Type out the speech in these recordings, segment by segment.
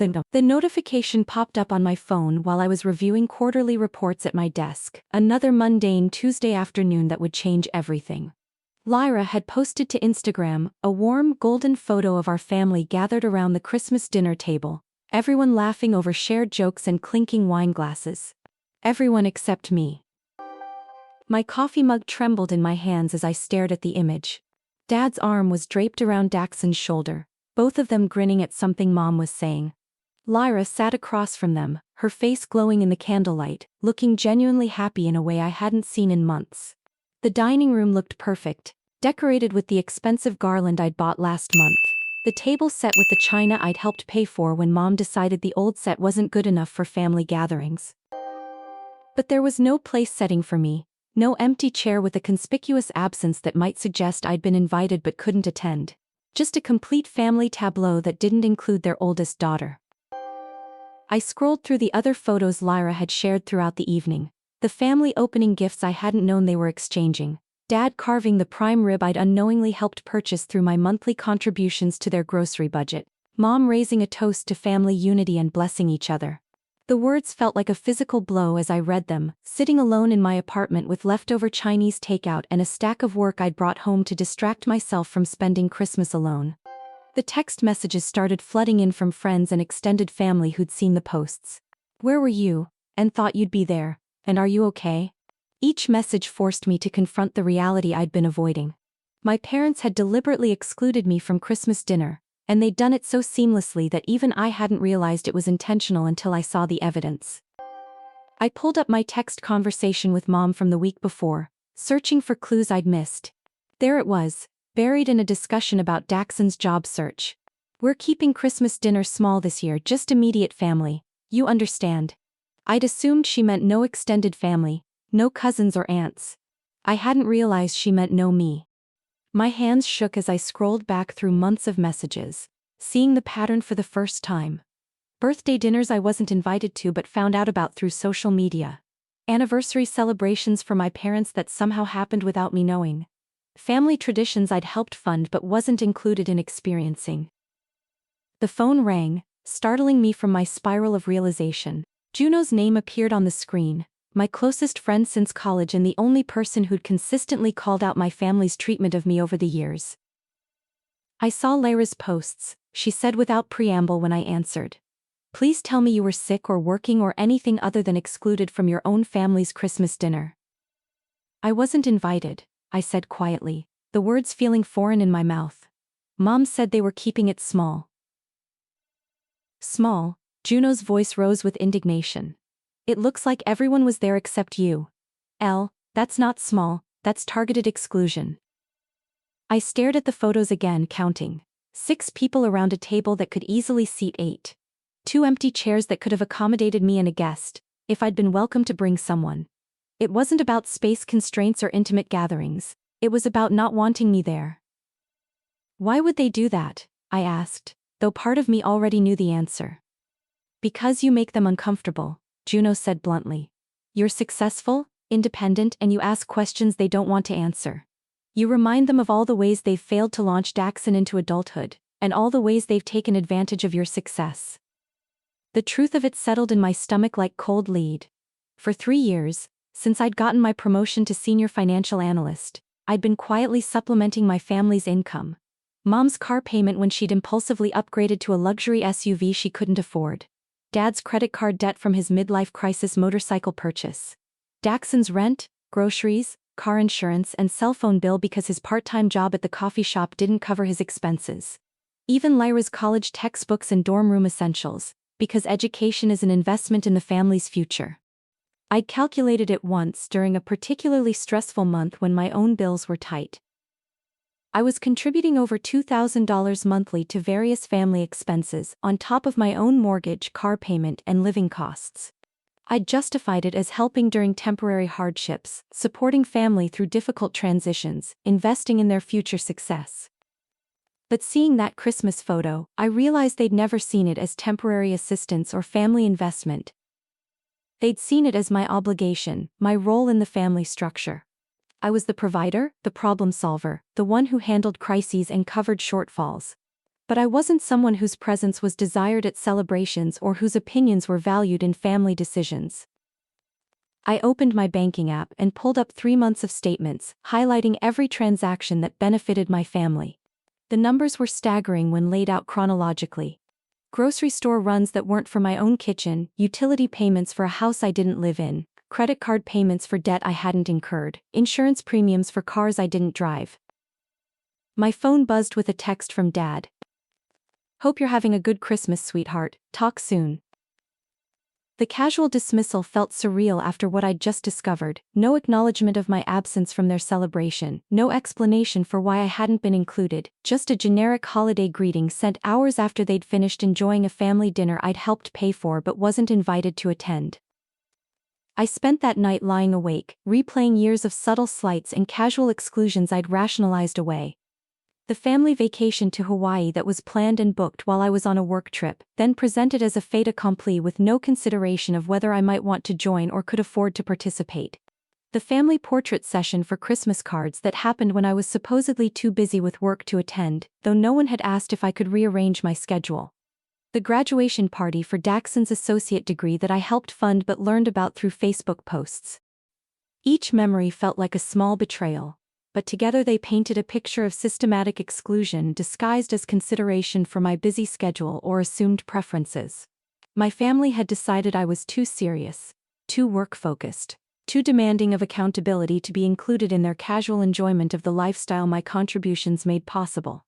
The notification popped up on my phone while I was reviewing quarterly reports at my desk. Another mundane Tuesday afternoon that would change everything. Lyra had posted to Instagram a warm, golden photo of our family gathered around the Christmas dinner table, everyone laughing over shared jokes and clinking wine glasses. Everyone except me. My coffee mug trembled in my hands as I stared at the image. Dad's arm was draped around Daxon's shoulder, both of them grinning at something Mom was saying. Lyra sat across from them, her face glowing in the candlelight, looking genuinely happy in a way I hadn't seen in months. The dining room looked perfect, decorated with the expensive garland I'd bought last month. The table set with the china I'd helped pay for when Mom decided the old set wasn't good enough for family gatherings. But there was no place setting for me, no empty chair with a conspicuous absence that might suggest I'd been invited but couldn't attend. Just a complete family tableau that didn't include their oldest daughter. I scrolled through the other photos Lyra had shared throughout the evening, the family opening gifts I hadn't known they were exchanging, Dad carving the prime rib I'd unknowingly helped purchase through my monthly contributions to their grocery budget, Mom raising a toast to family unity and blessing each other. The words felt like a physical blow as I read them, sitting alone in my apartment with leftover Chinese takeout and a stack of work I'd brought home to distract myself from spending Christmas alone. The text messages started flooding in from friends and extended family who'd seen the posts. Where were you? And thought you'd be there. And are you okay? Each message forced me to confront the reality I'd been avoiding. My parents had deliberately excluded me from Christmas dinner, and they'd done it so seamlessly that even I hadn't realized it was intentional until I saw the evidence. I pulled up my text conversation with Mom from the week before, searching for clues I'd missed. There it was, buried in a discussion about Daxon's job search. We're keeping Christmas dinner small this year, just immediate family, you understand. I'd assumed she meant no extended family, no cousins or aunts. I hadn't realized she meant no me. My hands shook as I scrolled back through months of messages, seeing the pattern for the first time. Birthday dinners I wasn't invited to but found out about through social media. Anniversary celebrations for my parents that somehow happened without me knowing. Family traditions I'd helped fund but wasn't included in experiencing. The phone rang, startling me from my spiral of realization. Juno's name appeared on the screen, my closest friend since college and the only person who'd consistently called out my family's treatment of me over the years. I saw Lyra's posts, she said without preamble when I answered. Please tell me you were sick or working or anything other than excluded from your own family's Christmas dinner. I wasn't invited, I said quietly, the words feeling foreign in my mouth. Mom said they were keeping it small. Small? Juno's voice rose with indignation. It looks like everyone was there except you. That's not small, that's targeted exclusion. I stared at the photos again, counting. 6 people around a table that could easily seat 8. 2 empty chairs that could have accommodated me and a guest, if I'd been welcome to bring someone. It wasn't about space constraints or intimate gatherings, it was about not wanting me there. Why would they do that? I asked, though part of me already knew the answer. Because you make them uncomfortable, Juno said bluntly. You're successful, independent, and you ask questions they don't want to answer. You remind them of all the ways they've failed to launch Daxon into adulthood, and all the ways they've taken advantage of your success. The truth of it settled in my stomach like cold lead. For 3 years, since I'd gotten my promotion to senior financial analyst, I'd been quietly supplementing my family's income. Mom's car payment when she'd impulsively upgraded to a luxury SUV she couldn't afford. Dad's credit card debt from his midlife crisis motorcycle purchase. Daxon's rent, groceries, car insurance and cell phone bill because his part-time job at the coffee shop didn't cover his expenses. Even Lyra's college textbooks and dorm room essentials, because education is an investment in the family's future. I'd calculated it once during a particularly stressful month when my own bills were tight. I was contributing over $2,000 monthly to various family expenses on top of my own mortgage, car payment, and living costs. I'd justified it as helping during temporary hardships, supporting family through difficult transitions, investing in their future success. But seeing that Christmas photo, I realized they'd never seen it as temporary assistance or family investment. They'd seen it as my obligation, my role in the family structure. I was the provider, the problem solver, the one who handled crises and covered shortfalls. But I wasn't someone whose presence was desired at celebrations or whose opinions were valued in family decisions. I opened my banking app and pulled up 3 months of statements, highlighting every transaction that benefited my family. The numbers were staggering when laid out chronologically. Grocery store runs that weren't for my own kitchen, utility payments for a house I didn't live in, credit card payments for debt I hadn't incurred, insurance premiums for cars I didn't drive. My phone buzzed with a text from Dad. "Hope you're having a good Christmas, sweetheart. Talk soon." The casual dismissal felt surreal after what I'd just discovered. No acknowledgement of my absence from their celebration, no explanation for why I hadn't been included, just a generic holiday greeting sent hours after they'd finished enjoying a family dinner I'd helped pay for but wasn't invited to attend. I spent that night lying awake, replaying years of subtle slights and casual exclusions I'd rationalized away. The family vacation to Hawaii that was planned and booked while I was on a work trip, then presented as a fait accompli with no consideration of whether I might want to join or could afford to participate. The family portrait session for Christmas cards that happened when I was supposedly too busy with work to attend, though no one had asked if I could rearrange my schedule. The graduation party for Daxon's associate degree that I helped fund but learned about through Facebook posts. Each memory felt like a small betrayal, but together they painted a picture of systematic exclusion disguised as consideration for my busy schedule or assumed preferences. My family had decided I was too serious, too work-focused, too demanding of accountability to be included in their casual enjoyment of the lifestyle my contributions made possible.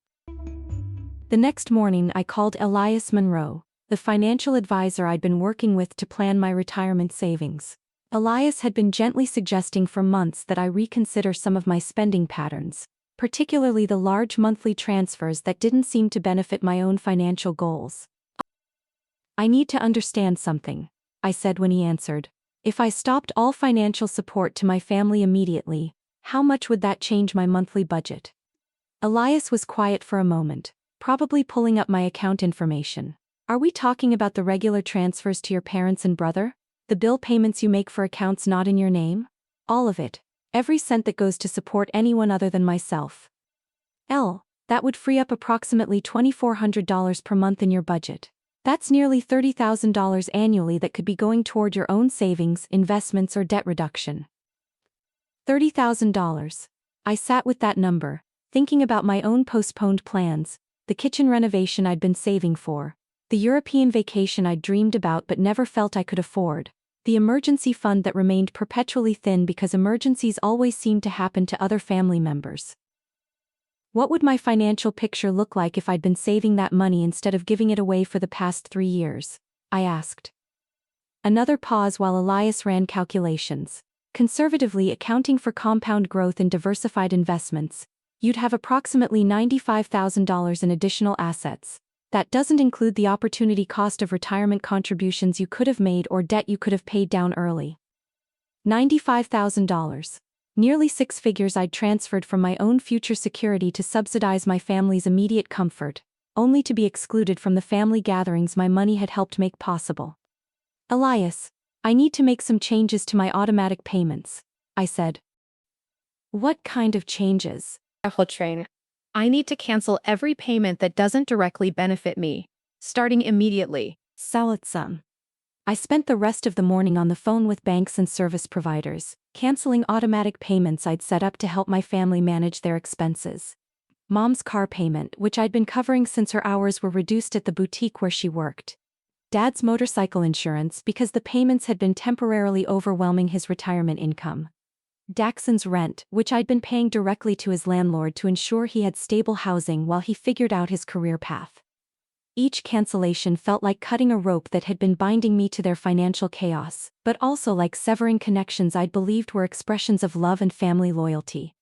The next morning I called Elias Monroe, the financial advisor I'd been working with to plan my retirement savings. Elias had been gently suggesting for months that I reconsider some of my spending patterns, particularly the large monthly transfers that didn't seem to benefit my own financial goals. "I need to understand something," I said when he answered. "If I stopped all financial support to my family immediately, how much would that change my monthly budget?" Elias was quiet for a moment, probably pulling up my account information. "Are we talking about the regular transfers to your parents and brother? The bill payments you make for accounts not in your name? All of it. Every cent that goes to support anyone other than myself?" That would free up approximately $2,400 per month in your budget. That's nearly $30,000 annually that could be going toward your own savings, investments, or debt reduction. $30,000. I sat with that number, thinking about my own postponed plans, the kitchen renovation I'd been saving for, the European vacation I'd dreamed about but never felt I could afford, the emergency fund that remained perpetually thin because emergencies always seemed to happen to other family members. What would my financial picture look like if I'd been saving that money instead of giving it away for the past 3 years? I asked. Another pause while Elias ran calculations. Conservatively accounting for compound growth in diversified investments, you'd have approximately $95,000 in additional assets. That doesn't include the opportunity cost of retirement contributions you could have made or debt you could have paid down early. $95,000. Nearly 6 figures I'd transferred from my own future security to subsidize my family's immediate comfort, only to be excluded from the family gatherings my money had helped make possible. "Elias, I need to make some changes to my automatic payments," I said. "What kind of changes?" "I need to cancel every payment that doesn't directly benefit me, starting immediately." Salatsum. I spent the rest of the morning on the phone with banks and service providers, canceling automatic payments I'd set up to help my family manage their expenses. Mom's car payment, which I'd been covering since her hours were reduced at the boutique where she worked. Dad's motorcycle insurance because the payments had been temporarily overwhelming his retirement income. Daxon's rent, which I'd been paying directly to his landlord to ensure he had stable housing while he figured out his career path. Each cancellation felt like cutting a rope that had been binding me to their financial chaos, but also like severing connections I'd believed were expressions of love and family loyalty.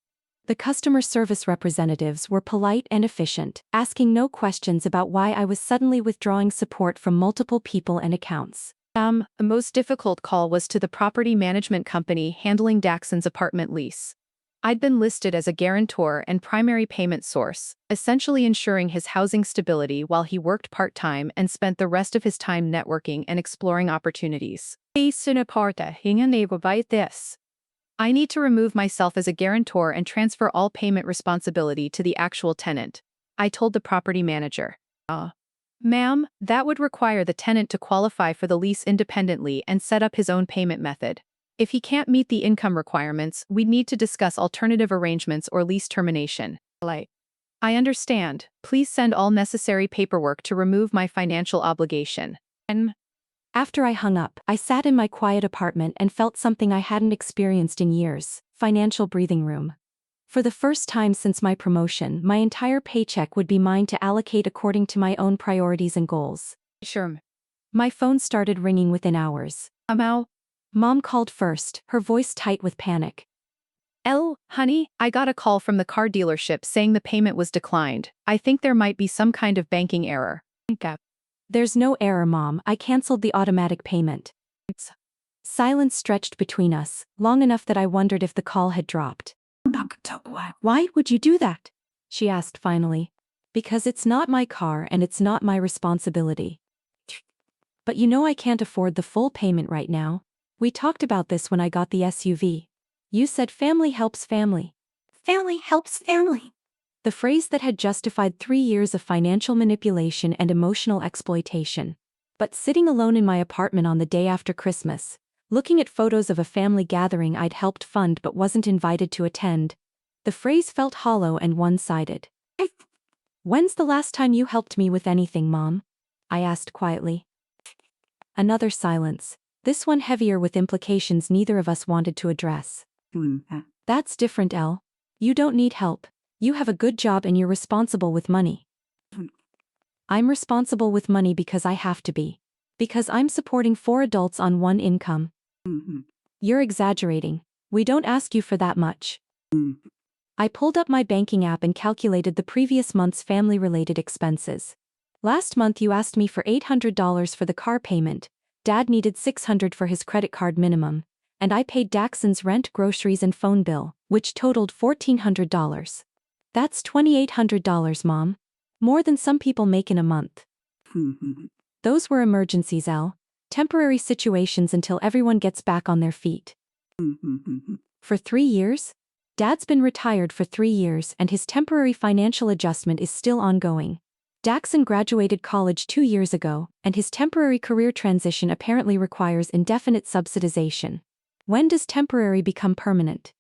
The customer service representatives were polite and efficient, asking no questions about why I was suddenly withdrawing support from multiple people and accounts. The most difficult call was to the property management company handling Daxon's apartment lease. I'd been listed as a guarantor and primary payment source, essentially ensuring his housing stability while he worked part-time and spent the rest of his time networking and exploring opportunities. I need to remove myself as a guarantor and transfer all payment responsibility to the actual tenant, I told the property manager. Ma'am, that would require the tenant to qualify for the lease independently and set up his own payment method. If he can't meet the income requirements, we'd need to discuss alternative arrangements or lease termination. I understand. Please send all necessary paperwork to remove my financial obligation. After I hung up, I sat in my quiet apartment and felt something I hadn't experienced in years: financial breathing room. For the first time since my promotion, my entire paycheck would be mine to allocate according to my own priorities and goals. Sure. My phone started ringing within hours. Amau. Mom called first, her voice tight with panic. Honey, I got a call from the car dealership saying the payment was declined. I think there might be some kind of banking error. There's no error, Mom. I canceled the automatic payment. Silence stretched between us, long enough that I wondered if the call had dropped. Why would you do that? She asked finally. Because it's not my car and it's not my responsibility. But you know I can't afford the full payment right now. We talked about this when I got the SUV. You said family helps family. Family helps family. The phrase that had justified 3 years of financial manipulation and emotional exploitation. But sitting alone in my apartment on the day after Christmas, looking at photos of a family gathering I'd helped fund but wasn't invited to attend, the phrase felt hollow and one-sided. When's the last time you helped me with anything, Mom? I asked quietly. Another silence, this one heavier with implications neither of us wanted to address. That's different, Elle. You don't need help. You have a good job and you're responsible with money. I'm responsible with money because I have to be. Because I'm supporting 4 adults on 1 income. You're exaggerating. We don't ask you for that much. I pulled up my banking app and calculated the previous month's family-related expenses. Last month you asked me for $800 for the car payment, Dad needed $600 for his credit card minimum, and I paid Daxon's rent, groceries and phone bill, which totaled $1,400. That's $2,800, Mom. More than some people make in a month. Those were emergencies, Elle. Temporary situations until everyone gets back on their feet. For 3 years? Dad's been retired for 3 years and his temporary financial adjustment is still ongoing. Daxon graduated college 2 years ago, and his temporary career transition apparently requires indefinite subsidization. When does temporary become permanent?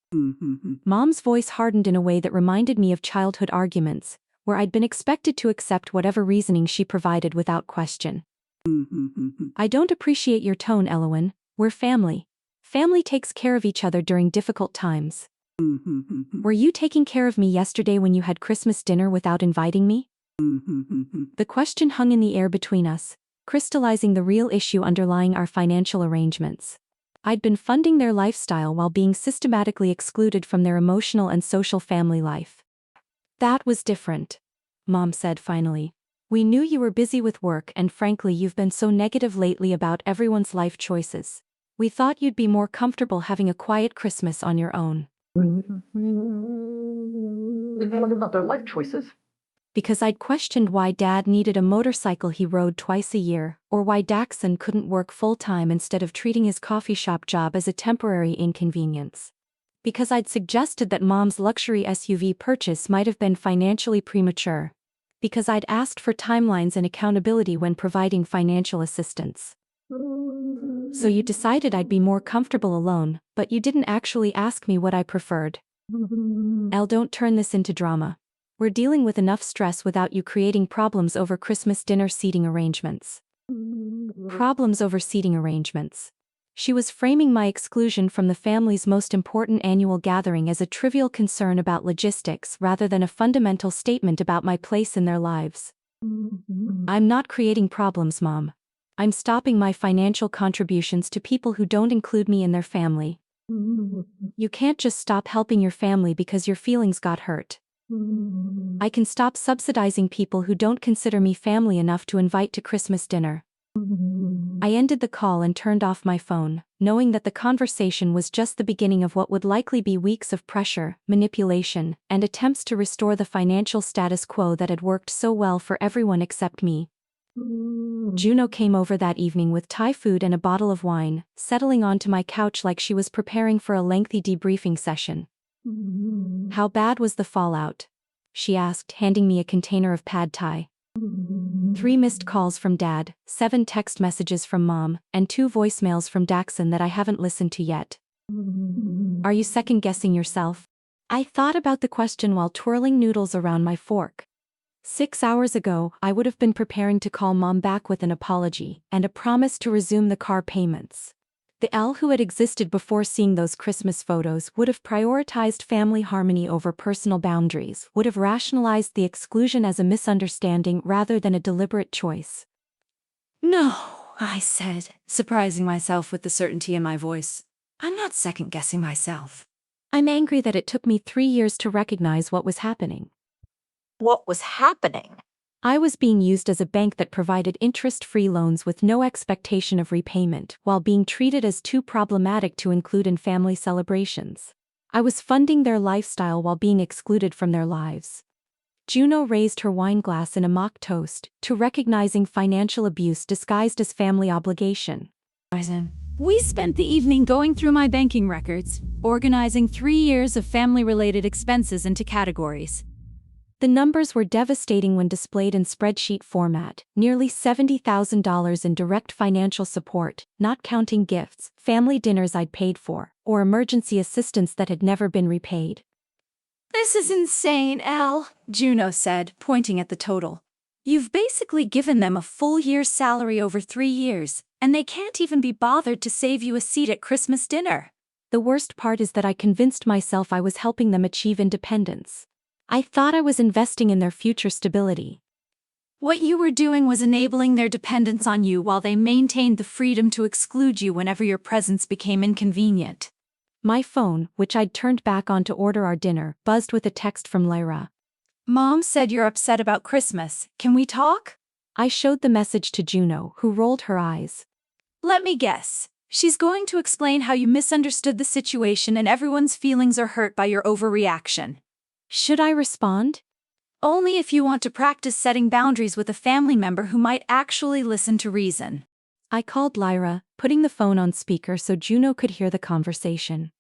Mom's voice hardened in a way that reminded me of childhood arguments, where I'd been expected to accept whatever reasoning she provided without question. I don't appreciate your tone, Elowen. We're family. Family takes care of each other during difficult times. Were you taking care of me yesterday when you had Christmas dinner without inviting me? The question hung in the air between us, crystallizing the real issue underlying our financial arrangements. I'd been funding their lifestyle while being systematically excluded from their emotional and social family life. That was different, Mom said finally. We knew you were busy with work and frankly you've been so negative lately about everyone's life choices. We thought you'd be more comfortable having a quiet Christmas on your own. About their life choices. Because I'd questioned why Dad needed a motorcycle he rode twice a year, or why Daxon couldn't work full-time instead of treating his coffee shop job as a temporary inconvenience. Because I'd suggested that Mom's luxury SUV purchase might have been financially premature. Because I'd asked for timelines and accountability when providing financial assistance. So you decided I'd be more comfortable alone, but you didn't actually ask me what I preferred. Elle, don't turn this into drama. We're dealing with enough stress without you creating problems over Christmas dinner seating arrangements. Problems over seating arrangements. She was framing my exclusion from the family's most important annual gathering as a trivial concern about logistics rather than a fundamental statement about my place in their lives. I'm not creating problems, Mom. I'm stopping my financial contributions to people who don't include me in their family. You can't just stop helping your family because your feelings got hurt. I can stop subsidizing people who don't consider me family enough to invite to Christmas dinner. I ended the call and turned off my phone, knowing that the conversation was just the beginning of what would likely be weeks of pressure, manipulation, and attempts to restore the financial status quo that had worked so well for everyone except me. Juno came over that evening with Thai food and a bottle of wine, settling onto my couch like she was preparing for a lengthy debriefing session. How bad was the fallout? She asked, handing me a container of pad thai. 3 missed calls from Dad, 7 text messages from Mom, and 2 voicemails from Daxon that I haven't listened to yet. Are you second-guessing yourself? I thought about the question while twirling noodles around my fork. 6 hours ago, I would have been preparing to call Mom back with an apology and a promise to resume the car payments. The Elle who had existed before seeing those Christmas photos would have prioritized family harmony over personal boundaries, would have rationalized the exclusion as a misunderstanding rather than a deliberate choice. No, I said, surprising myself with the certainty in my voice. I'm not second-guessing myself. I'm angry that it took me 3 years to recognize what was happening. What was happening? I was being used as a bank that provided interest-free loans with no expectation of repayment, while being treated as too problematic to include in family celebrations. I was funding their lifestyle while being excluded from their lives. Juno raised her wine glass in a mock toast to recognizing financial abuse disguised as family obligation. We spent the evening going through my banking records, organizing 3 years of family-related expenses into categories. The numbers were devastating when displayed in spreadsheet format, nearly $70,000 in direct financial support, not counting gifts, family dinners I'd paid for, or emergency assistance that had never been repaid. This is insane, Elle, Juno said, pointing at the total. You've basically given them a full year's salary over 3 years, and they can't even be bothered to save you a seat at Christmas dinner. The worst part is that I convinced myself I was helping them achieve independence. I thought I was investing in their future stability. What you were doing was enabling their dependence on you while they maintained the freedom to exclude you whenever your presence became inconvenient. My phone, which I'd turned back on to order our dinner, buzzed with a text from Lyra. Mom said you're upset about Christmas. Can we talk? I showed the message to Juno, who rolled her eyes. Let me guess. She's going to explain how you misunderstood the situation and everyone's feelings are hurt by your overreaction. Should I respond? Only if you want to practice setting boundaries with a family member who might actually listen to reason. I called Lyra, putting the phone on speaker so Juno could hear the conversation.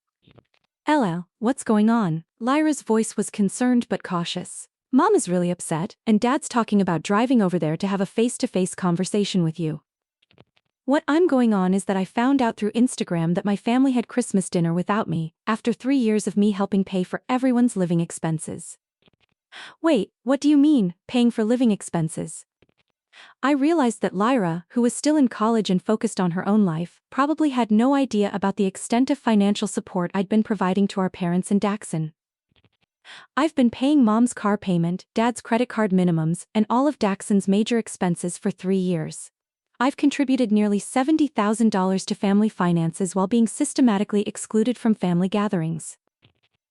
"LL, what's going on?" Lyra's voice was concerned but cautious. "Mom is really upset, and Dad's talking about driving over there to have a face-to-face conversation with you. What I'm going on is that I found out through Instagram that my family had Christmas dinner without me, after 3 years of me helping pay for everyone's living expenses." "Wait, what do you mean, paying for living expenses?" I realized that Lyra, who was still in college and focused on her own life, probably had no idea about the extent of financial support I'd been providing to our parents and Daxon. "I've been paying Mom's car payment, Dad's credit card minimums, and all of Daxon's major expenses for 3 years. I've contributed nearly $70,000 to family finances while being systematically excluded from family gatherings."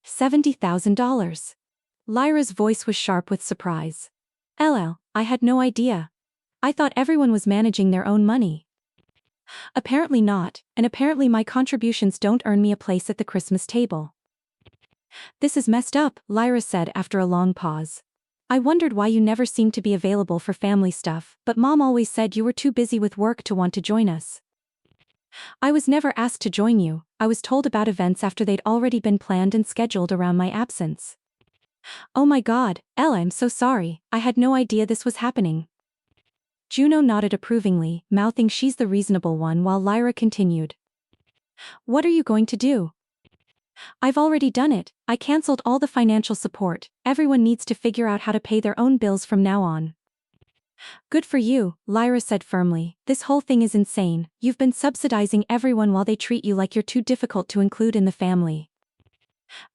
$70,000. Lyra's voice was sharp with surprise. "LL, I had no idea. I thought everyone was managing their own money." "Apparently not, and apparently my contributions don't earn me a place at the Christmas table." "This is messed up," Lyra said after a long pause. "I wondered why you never seemed to be available for family stuff, but Mom always said you were too busy with work to want to join us." "I was never asked to join you. I was told about events after they'd already been planned and scheduled around my absence." "Oh my God, Elle, I'm so sorry. I had no idea this was happening." Juno nodded approvingly, mouthing she's the reasonable one while Lyra continued. "What are you going to do?" "I've already done it. I canceled all the financial support. Everyone needs to figure out how to pay their own bills from now on." "Good for you," Lyra said firmly. "This whole thing is insane. You've been subsidizing everyone while they treat you like you're too difficult to include in the family."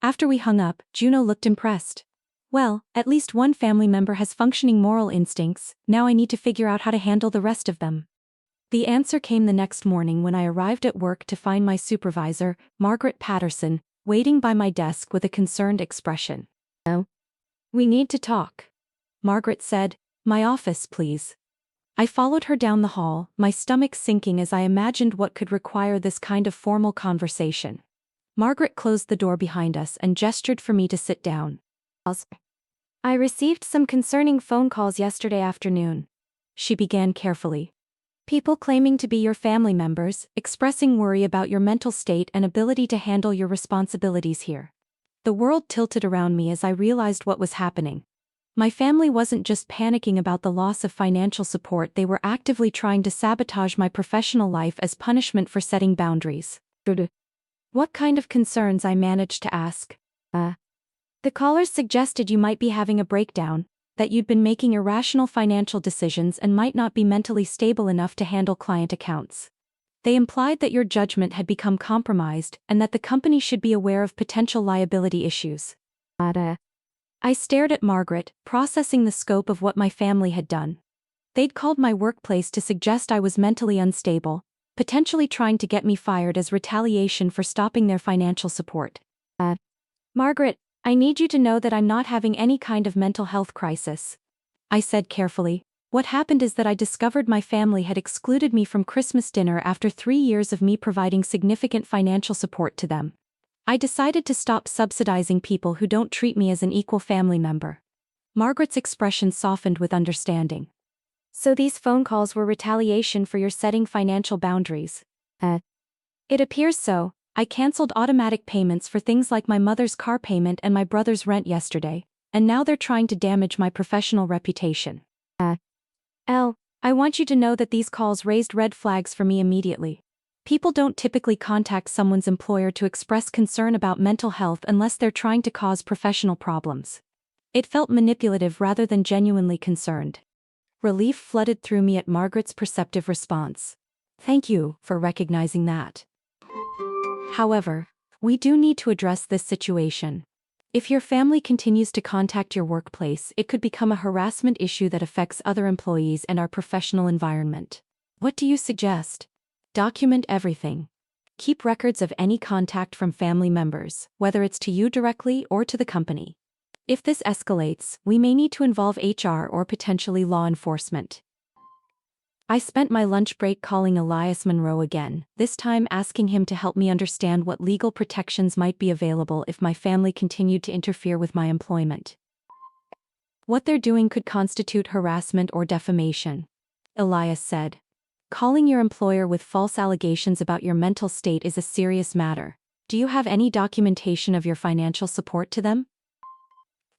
After we hung up, Juno looked impressed. "Well, at least one family member has functioning moral instincts. Now I need to figure out how to handle the rest of them." The answer came the next morning when I arrived at work to find my supervisor, Margaret Patterson, waiting by my desk with a concerned expression. "Oh? We need to talk," Margaret said. "My office, please." I followed her down the hall, my stomach sinking as I imagined what could require this kind of formal conversation. Margaret closed the door behind us and gestured for me to sit down. "I received some concerning phone calls yesterday afternoon," she began carefully. "People claiming to be your family members, expressing worry about your mental state and ability to handle your responsibilities here." The world tilted around me as I realized what was happening. My family wasn't just panicking about the loss of financial support, they were actively trying to sabotage my professional life as punishment for setting boundaries. What kind of concerns? I managed to ask. The callers suggested you might be having a breakdown, that you'd been making irrational financial decisions and might not be mentally stable enough to handle client accounts. They implied that your judgment had become compromised and that the company should be aware of potential liability issues. I stared at Margaret, processing the scope of what my family had done. They'd called my workplace to suggest I was mentally unstable, potentially trying to get me fired as retaliation for stopping their financial support. Margaret, I need you to know that I'm not having any kind of mental health crisis. I said carefully. What happened is that I discovered my family had excluded me from Christmas dinner after 3 years of me providing significant financial support to them. I decided to stop subsidizing people who don't treat me as an equal family member. Margaret's expression softened with understanding. So these phone calls were retaliation for your setting financial boundaries? It appears so. I canceled automatic payments for things like my mother's car payment and my brother's rent yesterday, and now they're trying to damage my professional reputation. I want you to know that these calls raised red flags for me immediately. People don't typically contact someone's employer to express concern about mental health unless they're trying to cause professional problems. It felt manipulative rather than genuinely concerned. Relief flooded through me at Margaret's perceptive response. Thank you for recognizing that. However, we do need to address this situation. If your family continues to contact your workplace, it could become a harassment issue that affects other employees and our professional environment. What do you suggest? Document everything. Keep records of any contact from family members, whether it's to you directly or to the company. If this escalates, we may need to involve HR or potentially law enforcement. I spent my lunch break calling Elias Monroe again, this time asking him to help me understand what legal protections might be available if my family continued to interfere with my employment. What they're doing could constitute harassment or defamation, Elias said. Calling your employer with false allegations about your mental state is a serious matter. Do you have any documentation of your financial support to them?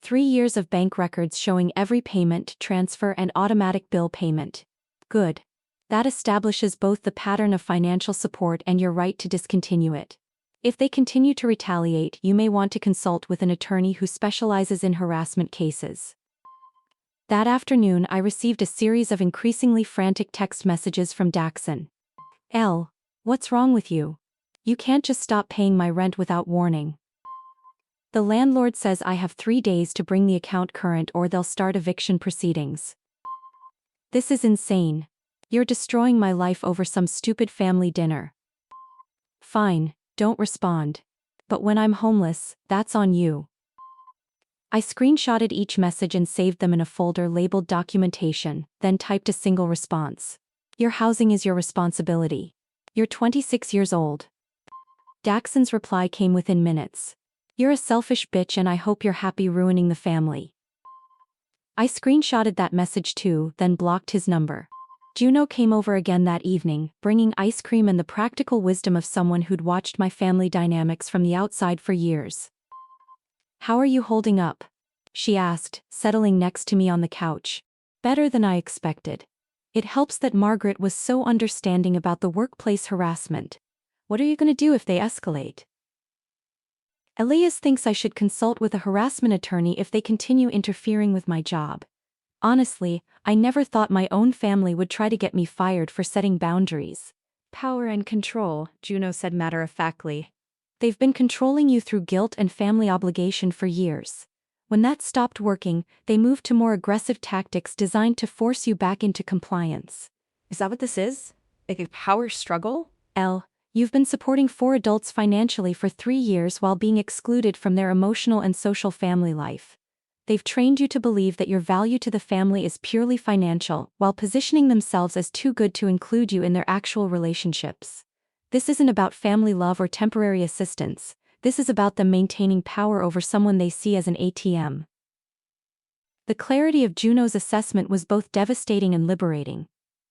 3 years of bank records showing every payment, transfer, and automatic bill payment. Good. That establishes both the pattern of financial support and your right to discontinue it. If they continue to retaliate, you may want to consult with an attorney who specializes in harassment cases. That afternoon, I received a series of increasingly frantic text messages from Daxon. What's wrong with you? You can't just stop paying my rent without warning. The landlord says I have 3 days to bring the account current or they'll start eviction proceedings. This is insane. You're destroying my life over some stupid family dinner. Fine, don't respond. But when I'm homeless, that's on you. I screenshotted each message and saved them in a folder labeled documentation, then typed a single response. Your housing is your responsibility. You're 26 years old. Daxon's reply came within minutes. You're a selfish bitch and I hope you're happy ruining the family. I screenshotted that message too, then blocked his number. Juno came over again that evening, bringing ice cream and the practical wisdom of someone who'd watched my family dynamics from the outside for years. How are you holding up? She asked, settling next to me on the couch. Better than I expected. It helps that Margaret was so understanding about the workplace harassment. What are you going to do if they escalate? Elias thinks I should consult with a harassment attorney if they continue interfering with my job. Honestly, I never thought my own family would try to get me fired for setting boundaries. Power and control, Juno said matter-of-factly. They've been controlling you through guilt and family obligation for years. When that stopped working, they moved to more aggressive tactics designed to force you back into compliance. Is that what this is? Like a power struggle? You've been supporting 4 adults financially for 3 years while being excluded from their emotional and social family life. They've trained you to believe that your value to the family is purely financial, while positioning themselves as too good to include you in their actual relationships. This isn't about family love or temporary assistance. This is about them maintaining power over someone they see as an ATM. The clarity of Juno's assessment was both devastating and liberating.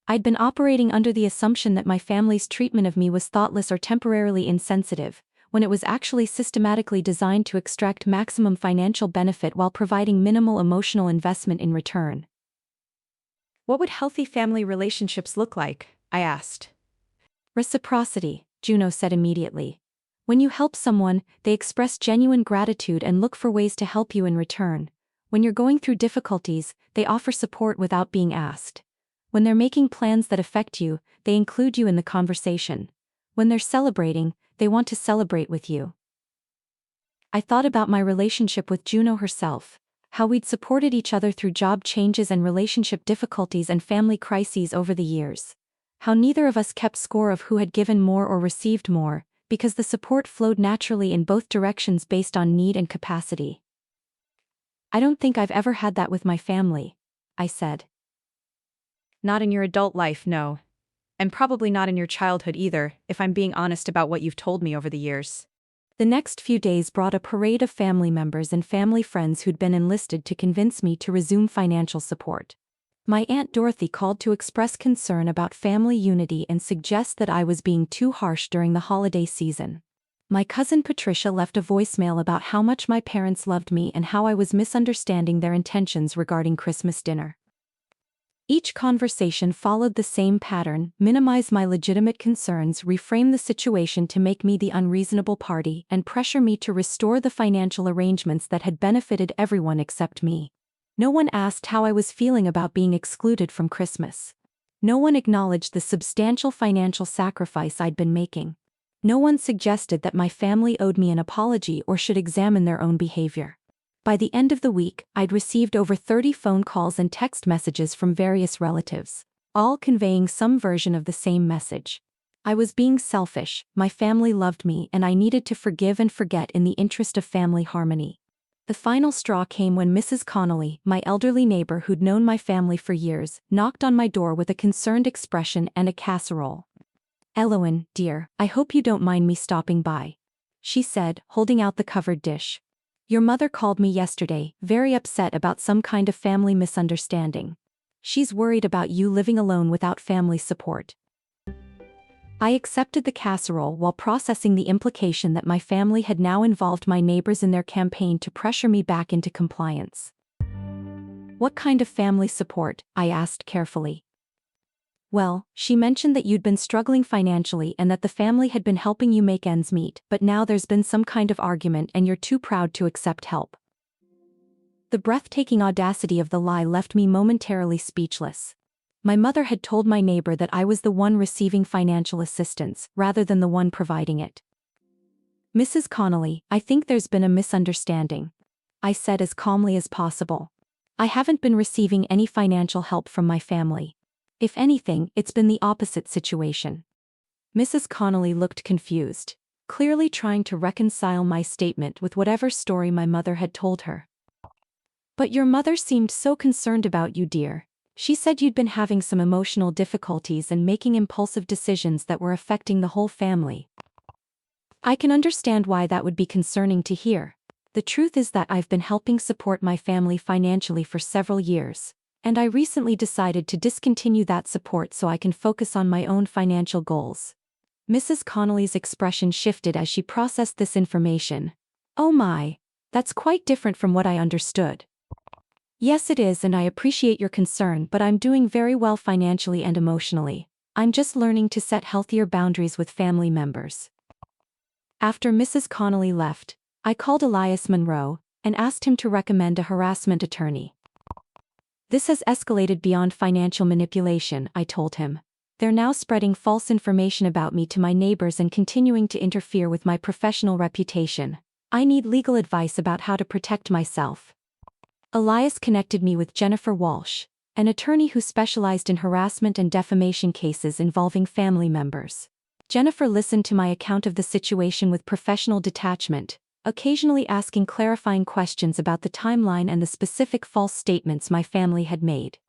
I'd been operating under the assumption that my family's treatment of me was thoughtless or temporarily insensitive, when it was actually systematically designed to extract maximum financial benefit while providing minimal emotional investment in return. What would healthy family relationships look like? I asked. Reciprocity, Juno said immediately. When you help someone, they express genuine gratitude and look for ways to help you in return. When you're going through difficulties, they offer support without being asked. When they're making plans that affect you, they include you in the conversation. When they're celebrating, they want to celebrate with you. I thought about my relationship with Juno herself, how we'd supported each other through job changes and relationship difficulties and family crises over the years. How neither of us kept score of who had given more or received more, because the support flowed naturally in both directions based on need and capacity. I don't think I've ever had that with my family, I said. Not in your adult life, no. And probably not in your childhood either, if I'm being honest about what you've told me over the years. The next few days brought a parade of family members and family friends who'd been enlisted to convince me to resume financial support. My Aunt Dorothy called to express concern about family unity and suggest that I was being too harsh during the holiday season. My cousin Patricia left a voicemail about how much my parents loved me and how I was misunderstanding their intentions regarding Christmas dinner. Each conversation followed the same pattern: minimize my legitimate concerns, reframe the situation to make me the unreasonable party, and pressure me to restore the financial arrangements that had benefited everyone except me. No one asked how I was feeling about being excluded from Christmas. No one acknowledged the substantial financial sacrifice I'd been making. No one suggested that my family owed me an apology or should examine their own behavior. By the end of the week, I'd received over 30 phone calls and text messages from various relatives, all conveying some version of the same message. I was being selfish, my family loved me, and I needed to forgive and forget in the interest of family harmony. The final straw came when Mrs. Connolly, my elderly neighbor who'd known my family for years, knocked on my door with a concerned expression and a casserole. "Elowen, dear, I hope you don't mind me stopping by," she said, holding out the covered dish. "Your mother called me yesterday, very upset about some kind of family misunderstanding. She's worried about you living alone without family support." I accepted the casserole while processing the implication that my family had now involved my neighbors in their campaign to pressure me back into compliance. "What kind of family support?" I asked carefully. "Well, she mentioned that you'd been struggling financially and that the family had been helping you make ends meet, but now there's been some kind of argument and you're too proud to accept help." The breathtaking audacity of the lie left me momentarily speechless. My mother had told my neighbor that I was the one receiving financial assistance, rather than the one providing it. "Mrs. Connolly, I think there's been a misunderstanding," I said as calmly as possible. "I haven't been receiving any financial help from my family. If anything, it's been the opposite situation." Mrs. Connolly looked confused, clearly trying to reconcile my statement with whatever story my mother had told her. "But your mother seemed so concerned about you, dear. She said you'd been having some emotional difficulties and making impulsive decisions that were affecting the whole family." "I can understand why that would be concerning to hear. The truth is that I've been helping support my family financially for several years, and I recently decided to discontinue that support so I can focus on my own financial goals." Mrs. Connolly's expression shifted as she processed this information. "Oh my, that's quite different from what I understood." "Yes, it is, and I appreciate your concern, but I'm doing very well financially and emotionally. I'm just learning to set healthier boundaries with family members." After Mrs. Connolly left, I called Elias Monroe and asked him to recommend a harassment attorney. "This has escalated beyond financial manipulation," I told him. "They're now spreading false information about me to my neighbors and continuing to interfere with my professional reputation. I need legal advice about how to protect myself." Elias connected me with Jennifer Walsh, an attorney who specialized in harassment and defamation cases involving family members. Jennifer listened to my account of the situation with professional detachment, occasionally asking clarifying questions about the timeline and the specific false statements my family had made.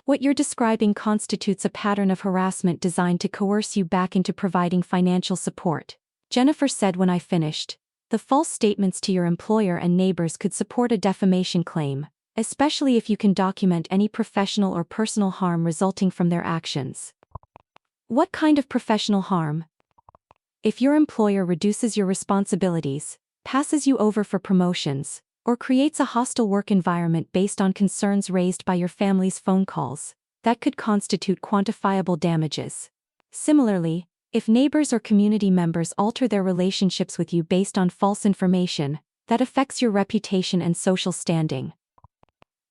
"What you're describing constitutes a pattern of harassment designed to coerce you back into providing financial support," Jennifer said when I finished. "The false statements to your employer and neighbors could support a defamation claim, especially if you can document any professional or personal harm resulting from their actions." "What kind of professional harm?" If your employer reduces your responsibilities, passes you over for promotions, or creates a hostile work environment based on concerns raised by your family's phone calls, that could constitute quantifiable damages. Similarly, if neighbors or community members alter their relationships with you based on false information, that affects your reputation and social standing.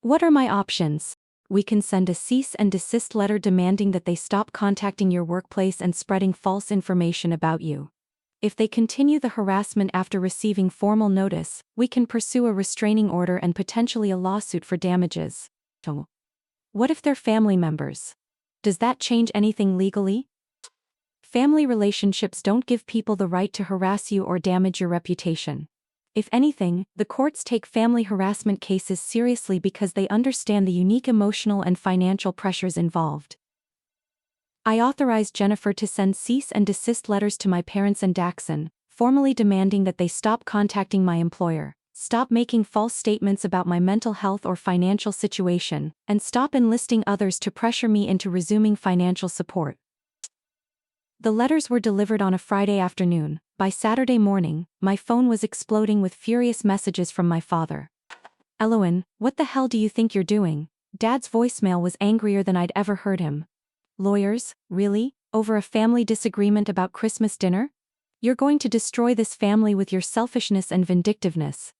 What are my options? We can send a cease and desist letter demanding that they stop contacting your workplace and spreading false information about you. If they continue the harassment after receiving formal notice, we can pursue a restraining order and potentially a lawsuit for damages. What if they're family members? Does that change anything legally? Family relationships don't give people the right to harass you or damage your reputation. If anything, the courts take family harassment cases seriously because they understand the unique emotional and financial pressures involved. I authorized Jennifer to send cease and desist letters to my parents and Daxon, formally demanding that they stop contacting my employer, stop making false statements about my mental health or financial situation, and stop enlisting others to pressure me into resuming financial support. The letters were delivered on a Friday afternoon. By Saturday morning, my phone was exploding with furious messages from my father. "Eloin, what the hell do you think you're doing?" Dad's voicemail was angrier than I'd ever heard him. "Lawyers, really? Over a family disagreement about Christmas dinner? You're going to destroy this family with your selfishness and vindictiveness."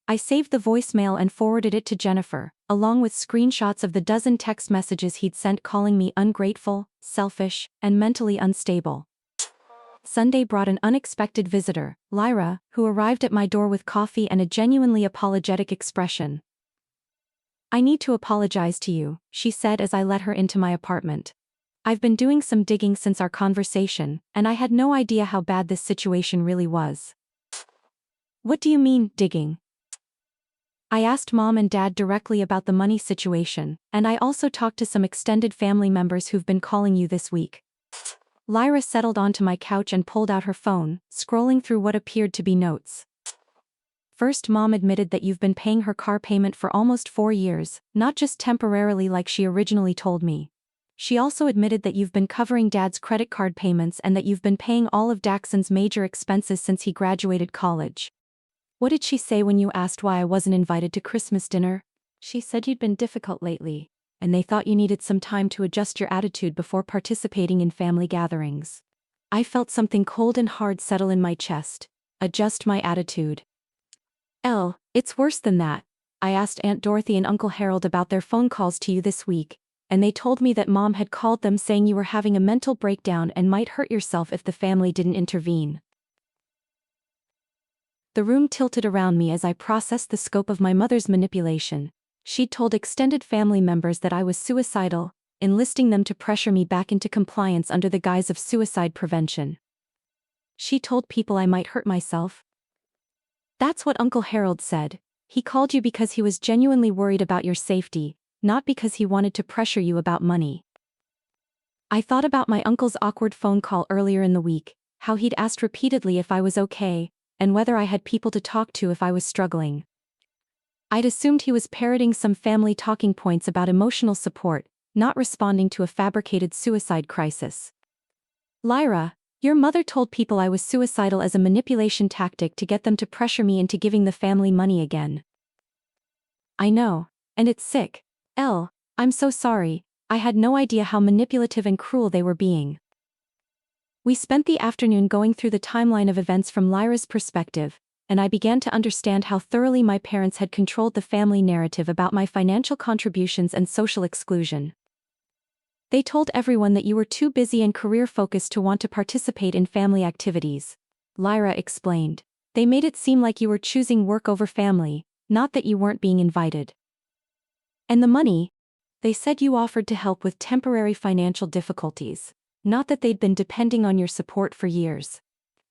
I saved the voicemail and forwarded it to Jennifer, along with screenshots of the dozen text messages he'd sent calling me ungrateful, selfish, and mentally unstable. Sunday brought an unexpected visitor, Lyra, who arrived at my door with coffee and a genuinely apologetic expression. "I need to apologize to you," she said as I let her into my apartment. "I've been doing some digging since our conversation, and I had no idea how bad this situation really was." "What do you mean, digging?" "I asked Mom and Dad directly about the money situation, and I also talked to some extended family members who've been calling you this week." Lyra settled onto my couch and pulled out her phone, scrolling through what appeared to be notes. "First, Mom admitted that you've been paying her car payment for almost 4 years, not just temporarily like she originally told me. She also admitted that you've been covering Dad's credit card payments and that you've been paying all of Daxon's major expenses since he graduated college." "What did she say when you asked why I wasn't invited to Christmas dinner?" "She said you'd been difficult lately, and they thought you needed some time to adjust your attitude before participating in family gatherings." I felt something cold and hard settle in my chest. Adjust my attitude. It's worse than that. I asked Aunt Dorothy and Uncle Harold about their phone calls to you this week, and they told me that Mom had called them saying you were having a mental breakdown and might hurt yourself if the family didn't intervene. The room tilted around me as I processed the scope of my mother's manipulation. She'd told extended family members that I was suicidal, enlisting them to pressure me back into compliance under the guise of suicide prevention. She told people I might hurt myself. That's what Uncle Harold said. He called you because he was genuinely worried about your safety, not because he wanted to pressure you about money. I thought about my uncle's awkward phone call earlier in the week, how he'd asked repeatedly if I was okay, and whether I had people to talk to if I was struggling. I'd assumed he was parroting some family talking points about emotional support, not responding to a fabricated suicide crisis. "Lyra, your mother told people I was suicidal as a manipulation tactic to get them to pressure me into giving the family money again." "I know, and it's sick. I'm so sorry, I had no idea how manipulative and cruel they were being." We spent the afternoon going through the timeline of events from Lyra's perspective, and I began to understand how thoroughly my parents had controlled the family narrative about my financial contributions and social exclusion. "They told everyone that you were too busy and career-focused to want to participate in family activities," Lyra explained. "They made it seem like you were choosing work over family, not that you weren't being invited. And the money? They said you offered to help with temporary financial difficulties, not that they'd been depending on your support for years.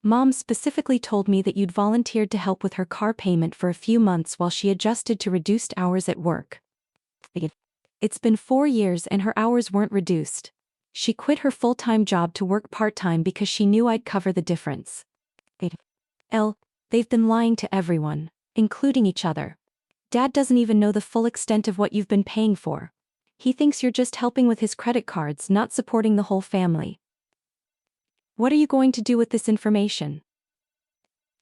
Mom specifically told me that you'd volunteered to help with her car payment for a few months while she adjusted to reduced hours at work. It's been 4 years and her hours weren't reduced. She quit her full-time job to work part-time because she knew I'd cover the difference. They've been lying to everyone, including each other. Dad doesn't even know the full extent of what you've been paying for. He thinks you're just helping with his credit cards, not supporting the whole family." What are you going to do with this information?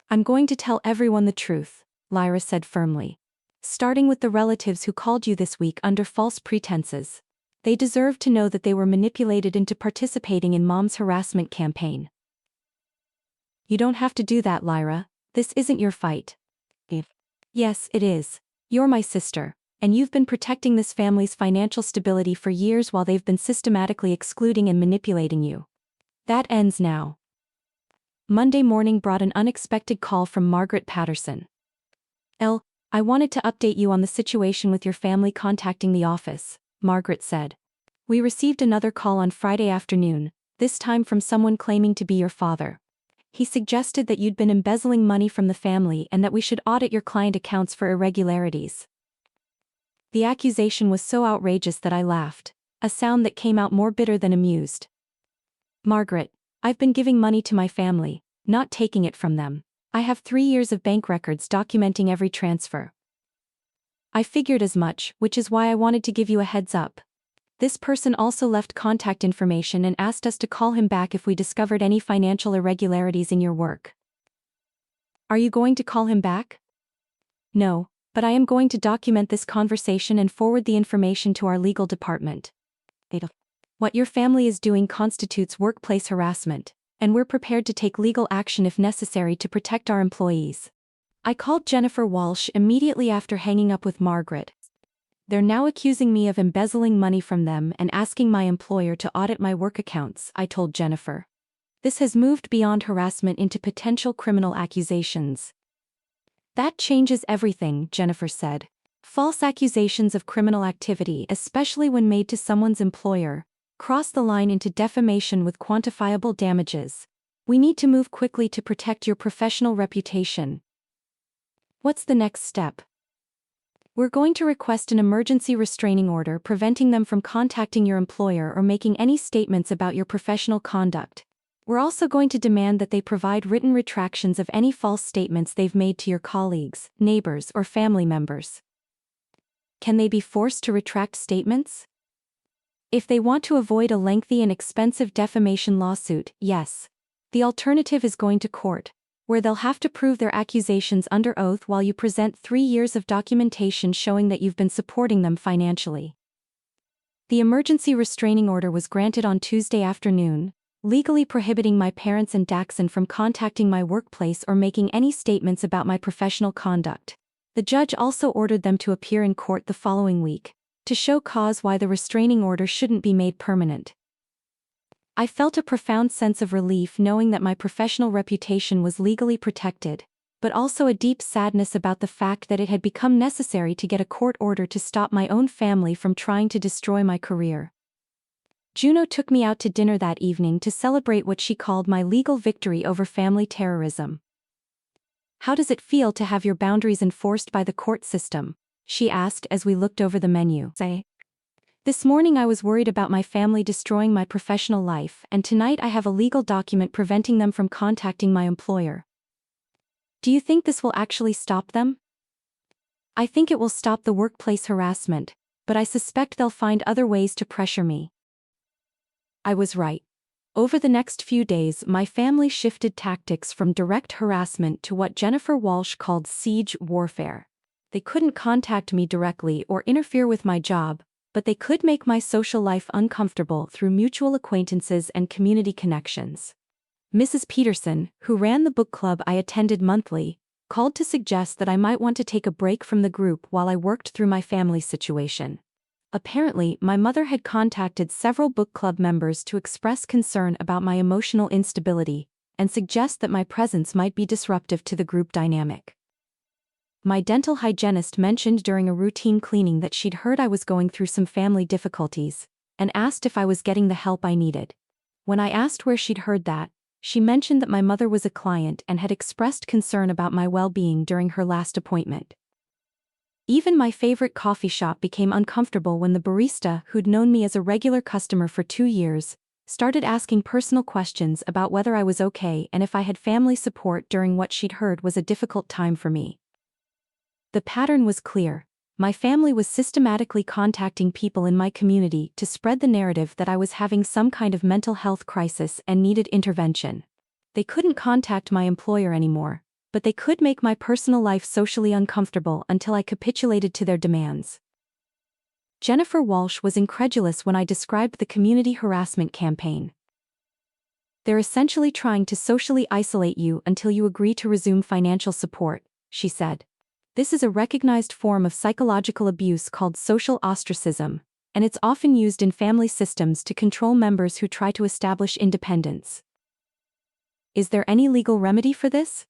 I'm going to tell everyone the truth, Lyra said firmly. Starting with the relatives who called you this week under false pretenses. They deserve to know that they were manipulated into participating in Mom's harassment campaign. You don't have to do that, Lyra. This isn't your fight. Yes, it is. You're my sister, and you've been protecting this family's financial stability for years while they've been systematically excluding and manipulating you. That ends now. Monday morning brought an unexpected call from Margaret Patterson. I wanted to update you on the situation with your family contacting the office, Margaret said. We received another call on Friday afternoon, this time from someone claiming to be your father. He suggested that you'd been embezzling money from the family and that we should audit your client accounts for irregularities. The accusation was so outrageous that I laughed, a sound that came out more bitter than amused. Margaret, I've been giving money to my family, not taking it from them. I have 3 years of bank records documenting every transfer. I figured as much, which is why I wanted to give you a heads up. This person also left contact information and asked us to call him back if we discovered any financial irregularities in your work. Are you going to call him back? No, but I am going to document this conversation and forward the information to our legal department. What your family is doing constitutes workplace harassment, and we're prepared to take legal action if necessary to protect our employees. I called Jennifer Walsh immediately after hanging up with Margaret. They're now accusing me of embezzling money from them and asking my employer to audit my work accounts, I told Jennifer. This has moved beyond harassment into potential criminal accusations. That changes everything, Jennifer said. False accusations of criminal activity, especially when made to someone's employer, cross the line into defamation with quantifiable damages. We need to move quickly to protect your professional reputation. What's the next step? We're going to request an emergency restraining order preventing them from contacting your employer or making any statements about your professional conduct. We're also going to demand that they provide written retractions of any false statements they've made to your colleagues, neighbors, or family members. Can they be forced to retract statements? If they want to avoid a lengthy and expensive defamation lawsuit, yes. The alternative is going to court, where they'll have to prove their accusations under oath while you present 3 years of documentation showing that you've been supporting them financially. The emergency restraining order was granted on Tuesday afternoon, legally prohibiting my parents and Daxon from contacting my workplace or making any statements about my professional conduct. The judge also ordered them to appear in court the following week, to show cause why the restraining order shouldn't be made permanent. I felt a profound sense of relief knowing that my professional reputation was legally protected, but also a deep sadness about the fact that it had become necessary to get a court order to stop my own family from trying to destroy my career. Juno took me out to dinner that evening to celebrate what she called my legal victory over family terrorism. How does it feel to have your boundaries enforced by the court system? She asked as we looked over the menu. This morning I was worried about my family destroying my professional life, and tonight I have a legal document preventing them from contacting my employer. Do you think this will actually stop them? I think it will stop the workplace harassment, but I suspect they'll find other ways to pressure me. I was right. Over the next few days, my family shifted tactics from direct harassment to what Jennifer Walsh called siege warfare. They couldn't contact me directly or interfere with my job, but they could make my social life uncomfortable through mutual acquaintances and community connections. Mrs. Peterson, who ran the book club I attended monthly, called to suggest that I might want to take a break from the group while I worked through my family situation. Apparently, my mother had contacted several book club members to express concern about my emotional instability and suggest that my presence might be disruptive to the group dynamic. My dental hygienist mentioned during a routine cleaning that she'd heard I was going through some family difficulties, and asked if I was getting the help I needed. When I asked where she'd heard that, she mentioned that my mother was a client and had expressed concern about my well-being during her last appointment. Even my favorite coffee shop became uncomfortable when the barista, who'd known me as a regular customer for 2 years, started asking personal questions about whether I was okay and if I had family support during what she'd heard was a difficult time for me. The pattern was clear. My family was systematically contacting people in my community to spread the narrative that I was having some kind of mental health crisis and needed intervention. They couldn't contact my employer anymore, but they could make my personal life socially uncomfortable until I capitulated to their demands. Jennifer Walsh was incredulous when I described the community harassment campaign. They're essentially trying to socially isolate you until you agree to resume financial support, she said. This is a recognized form of psychological abuse called social ostracism, and it's often used in family systems to control members who try to establish independence. Is there any legal remedy for this?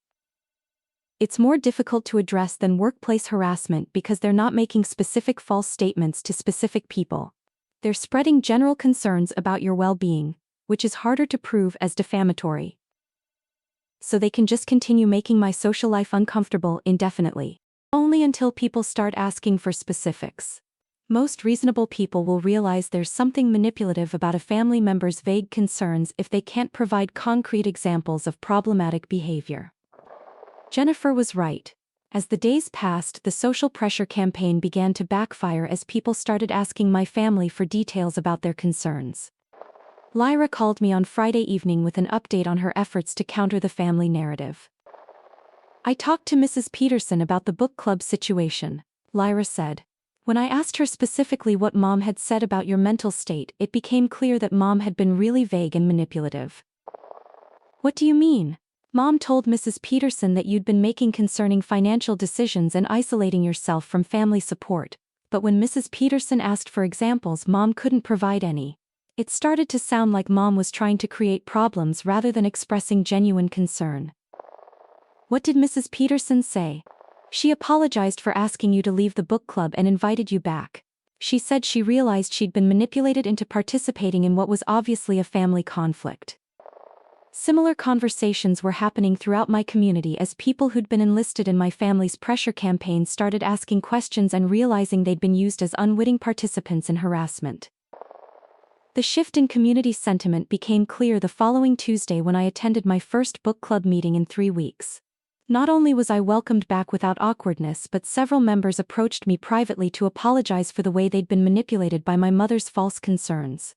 It's more difficult to address than workplace harassment because they're not making specific false statements to specific people. They're spreading general concerns about your well-being, which is harder to prove as defamatory. So they can just continue making my social life uncomfortable indefinitely. Only until people start asking for specifics. Most reasonable people will realize there's something manipulative about a family member's vague concerns if they can't provide concrete examples of problematic behavior. Jennifer was right. As the days passed, the social pressure campaign began to backfire as people started asking my family for details about their concerns. Lyra called me on Friday evening with an update on her efforts to counter the family narrative. I talked to Mrs. Peterson about the book club situation, Lyra said. When I asked her specifically what Mom had said about your mental state, it became clear that Mom had been really vague and manipulative. What do you mean? Mom told Mrs. Peterson that you'd been making concerning financial decisions and isolating yourself from family support, but when Mrs. Peterson asked for examples, Mom couldn't provide any. It started to sound like Mom was trying to create problems rather than expressing genuine concern. What did Mrs. Peterson say? She apologized for asking you to leave the book club and invited you back. She said she realized she'd been manipulated into participating in what was obviously a family conflict. Similar conversations were happening throughout my community as people who'd been enlisted in my family's pressure campaign started asking questions and realizing they'd been used as unwitting participants in harassment. The shift in community sentiment became clear the following Tuesday when I attended my first book club meeting in 3 weeks. Not only was I welcomed back without awkwardness, but several members approached me privately to apologize for the way they'd been manipulated by my mother's false concerns.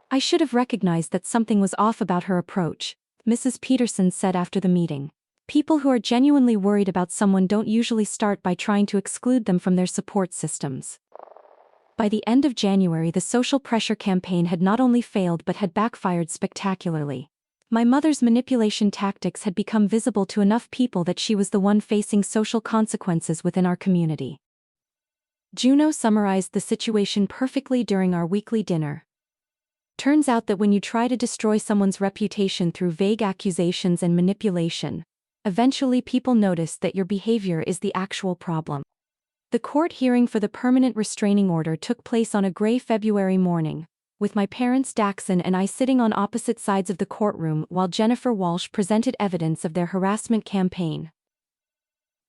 I should have recognized that something was off about her approach, Mrs. Peterson said after the meeting. People who are genuinely worried about someone don't usually start by trying to exclude them from their support systems. By the end of January, the social pressure campaign had not only failed but had backfired spectacularly. My mother's manipulation tactics had become visible to enough people that she was the one facing social consequences within our community. Juno summarized the situation perfectly during our weekly dinner. Turns out that when you try to destroy someone's reputation through vague accusations and manipulation, eventually people notice that your behavior is the actual problem. The court hearing for the permanent restraining order took place on a gray February morning, with my parents Daxon and I sitting on opposite sides of the courtroom while Jennifer Walsh presented evidence of their harassment campaign.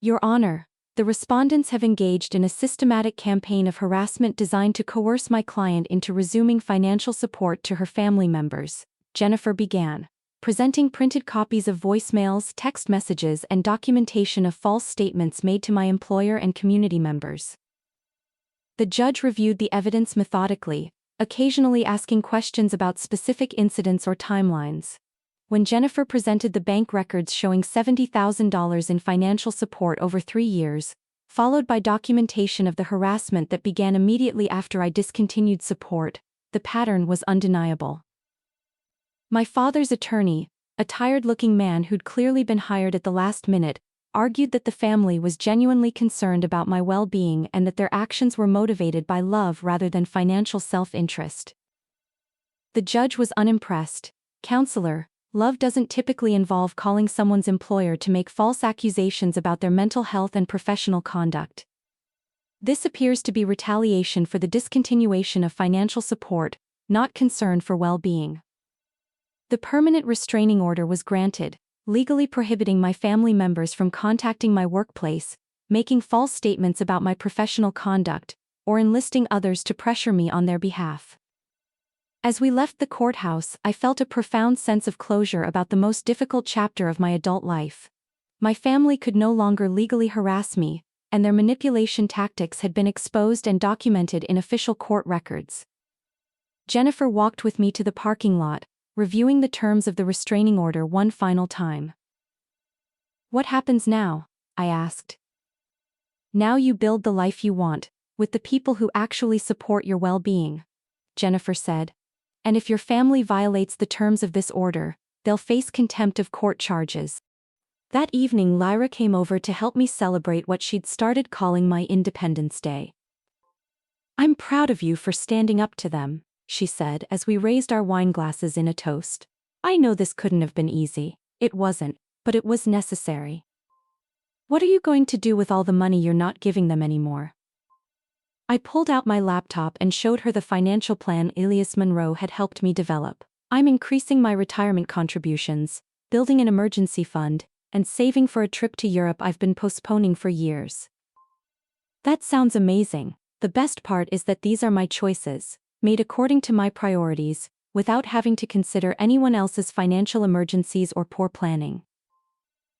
Your Honor, the respondents have engaged in a systematic campaign of harassment designed to coerce my client into resuming financial support to her family members, Jennifer began, presenting printed copies of voicemails, text messages, and documentation of false statements made to my employer and community members. The judge reviewed the evidence methodically, occasionally asking questions about specific incidents or timelines. When Jennifer presented the bank records showing $70,000 in financial support over 3 years, followed by documentation of the harassment that began immediately after I discontinued support, the pattern was undeniable. My father's attorney, a tired-looking man who'd clearly been hired at the last minute, argued that the family was genuinely concerned about my well-being and that their actions were motivated by love rather than financial self-interest. The judge was unimpressed. Counselor, love doesn't typically involve calling someone's employer to make false accusations about their mental health and professional conduct. This appears to be retaliation for the discontinuation of financial support, not concern for well-being. The permanent restraining order was granted, legally prohibiting my family members from contacting my workplace, making false statements about my professional conduct, or enlisting others to pressure me on their behalf. As we left the courthouse, I felt a profound sense of closure about the most difficult chapter of my adult life. My family could no longer legally harass me, and their manipulation tactics had been exposed and documented in official court records. Jennifer walked with me to the parking lot, reviewing the terms of the restraining order one final time. "What happens now?" I asked. "Now you build the life you want, with the people who actually support your well-being," Jennifer said. "And if your family violates the terms of this order, they'll face contempt of court charges." That evening, Lyra came over to help me celebrate what she'd started calling my Independence Day. "I'm proud of you for standing up to them," she said as we raised our wine glasses in a toast. "I know this couldn't have been easy. It wasn't, but it was necessary." "What are you going to do with all the money you're not giving them anymore?" I pulled out my laptop and showed her the financial plan Elias Monroe had helped me develop. "I'm increasing my retirement contributions, building an emergency fund, and saving for a trip to Europe I've been postponing for years." "That sounds amazing. The best part is that these are my choices, made according to my priorities, without having to consider anyone else's financial emergencies or poor planning."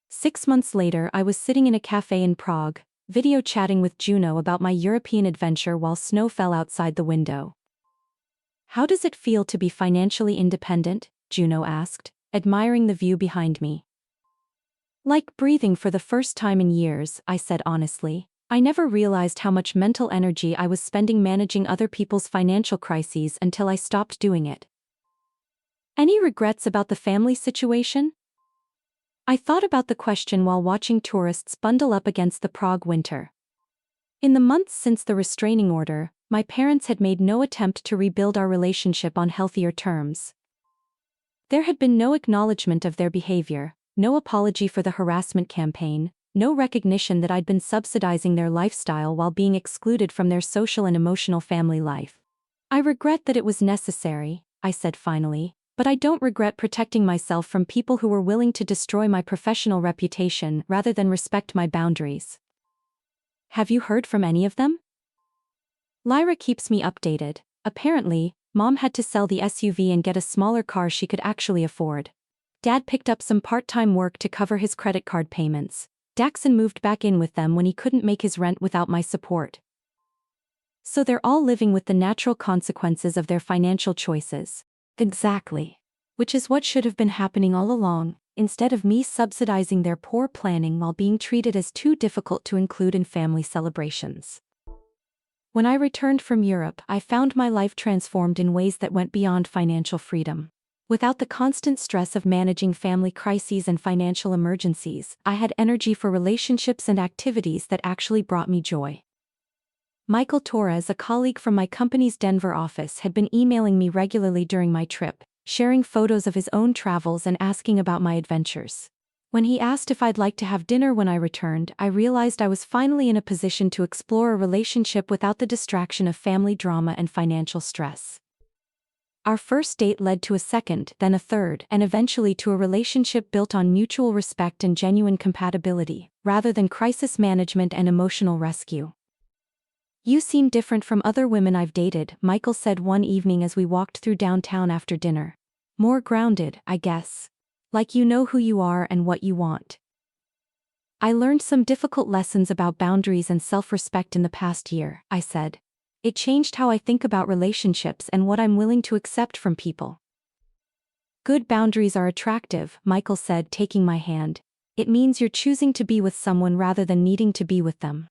6 months later, I was sitting in a cafe in Prague, video chatting with Juno about my European adventure while snow fell outside the window. "How does it feel to be financially independent?" Juno asked, admiring the view behind me. "Like breathing for the first time in years," I said honestly. I never realized how much mental energy I was spending managing other people's financial crises until I stopped doing it. "Any regrets about the family situation?" I thought about the question while watching tourists bundle up against the Prague winter. In the months since the restraining order, my parents had made no attempt to rebuild our relationship on healthier terms. There had been no acknowledgement of their behavior, no apology for the harassment campaign, no recognition that I'd been subsidizing their lifestyle while being excluded from their social and emotional family life. "I regret that it was necessary," I said finally, "but I don't regret protecting myself from people who were willing to destroy my professional reputation rather than respect my boundaries." "Have you heard from any of them?" Lyra keeps me updated. Apparently, Mom had to sell the SUV and get a smaller car she could actually afford. Dad picked up some part-time work to cover his credit card payments. Daxon moved back in with them when he couldn't make his rent without my support. So they're all living with the natural consequences of their financial choices. Exactly. Which is what should have been happening all along, instead of me subsidizing their poor planning while being treated as too difficult to include in family celebrations. When I returned from Europe, I found my life transformed in ways that went beyond financial freedom. Without the constant stress of managing family crises and financial emergencies, I had energy for relationships and activities that actually brought me joy. Michael Torres, a colleague from my company's Denver office, had been emailing me regularly during my trip, sharing photos of his own travels and asking about my adventures. When he asked if I'd like to have dinner when I returned, I realized I was finally in a position to explore a relationship without the distraction of family drama and financial stress. Our first date led to a second, then a third, and eventually to a relationship built on mutual respect and genuine compatibility, rather than crisis management and emotional rescue. "You seem different from other women I've dated," Michael said one evening as we walked through downtown after dinner. "More grounded, I guess. Like you know who you are and what you want." "I learned some difficult lessons about boundaries and self-respect in the past year," I said. "It changed how I think about relationships and what I'm willing to accept from people." "Good boundaries are attractive," Michael said, taking my hand. "It means you're choosing to be with someone rather than needing to be with them."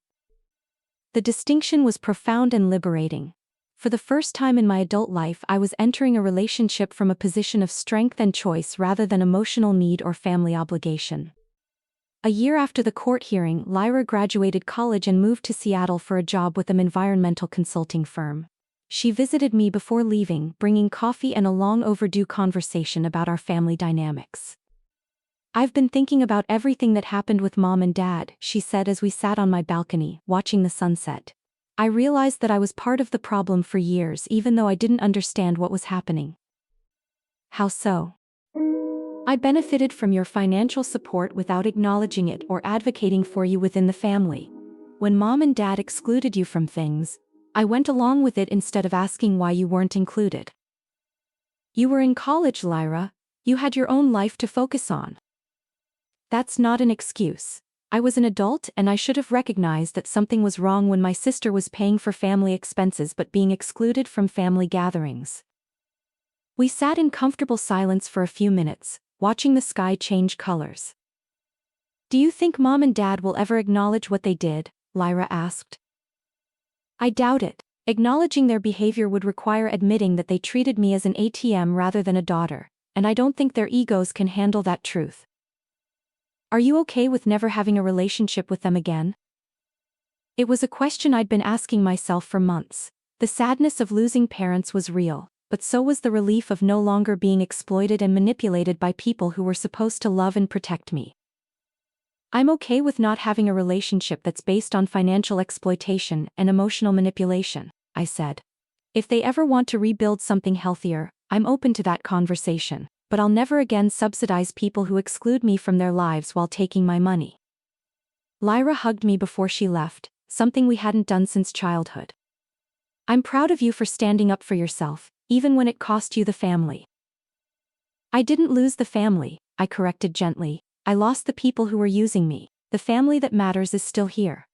The distinction was profound and liberating. For the first time in my adult life, I was entering a relationship from a position of strength and choice rather than emotional need or family obligation. A year after the court hearing, Lyra graduated college and moved to Seattle for a job with an environmental consulting firm. She visited me before leaving, bringing coffee and a long overdue conversation about our family dynamics. "I've been thinking about everything that happened with Mom and Dad," she said as we sat on my balcony, watching the sunset. "I realized that I was part of the problem for years even though I didn't understand what was happening." "How so?" "I benefited from your financial support without acknowledging it or advocating for you within the family. When Mom and Dad excluded you from things, I went along with it instead of asking why you weren't included." "You were in college, Lyra. You had your own life to focus on." "That's not an excuse. I was an adult and I should have recognized that something was wrong when my sister was paying for family expenses but being excluded from family gatherings. We sat in comfortable silence for a few minutes, watching the sky change colors. "Do you think Mom and Dad will ever acknowledge what they did?" Lyra asked. "I doubt it. Acknowledging their behavior would require admitting that they treated me as an ATM rather than a daughter, and I don't think their egos can handle that truth." "Are you okay with never having a relationship with them again?" It was a question I'd been asking myself for months. The sadness of losing parents was real, but so was the relief of no longer being exploited and manipulated by people who were supposed to love and protect me. "I'm okay with not having a relationship that's based on financial exploitation and emotional manipulation," I said. "If they ever want to rebuild something healthier, I'm open to that conversation, but I'll never again subsidize people who exclude me from their lives while taking my money." Lyra hugged me before she left, something we hadn't done since childhood. "I'm proud of you for standing up for yourself, even when it cost you the family." "I didn't lose the family," I corrected gently. "I lost the people who were using me. The family that matters is still here."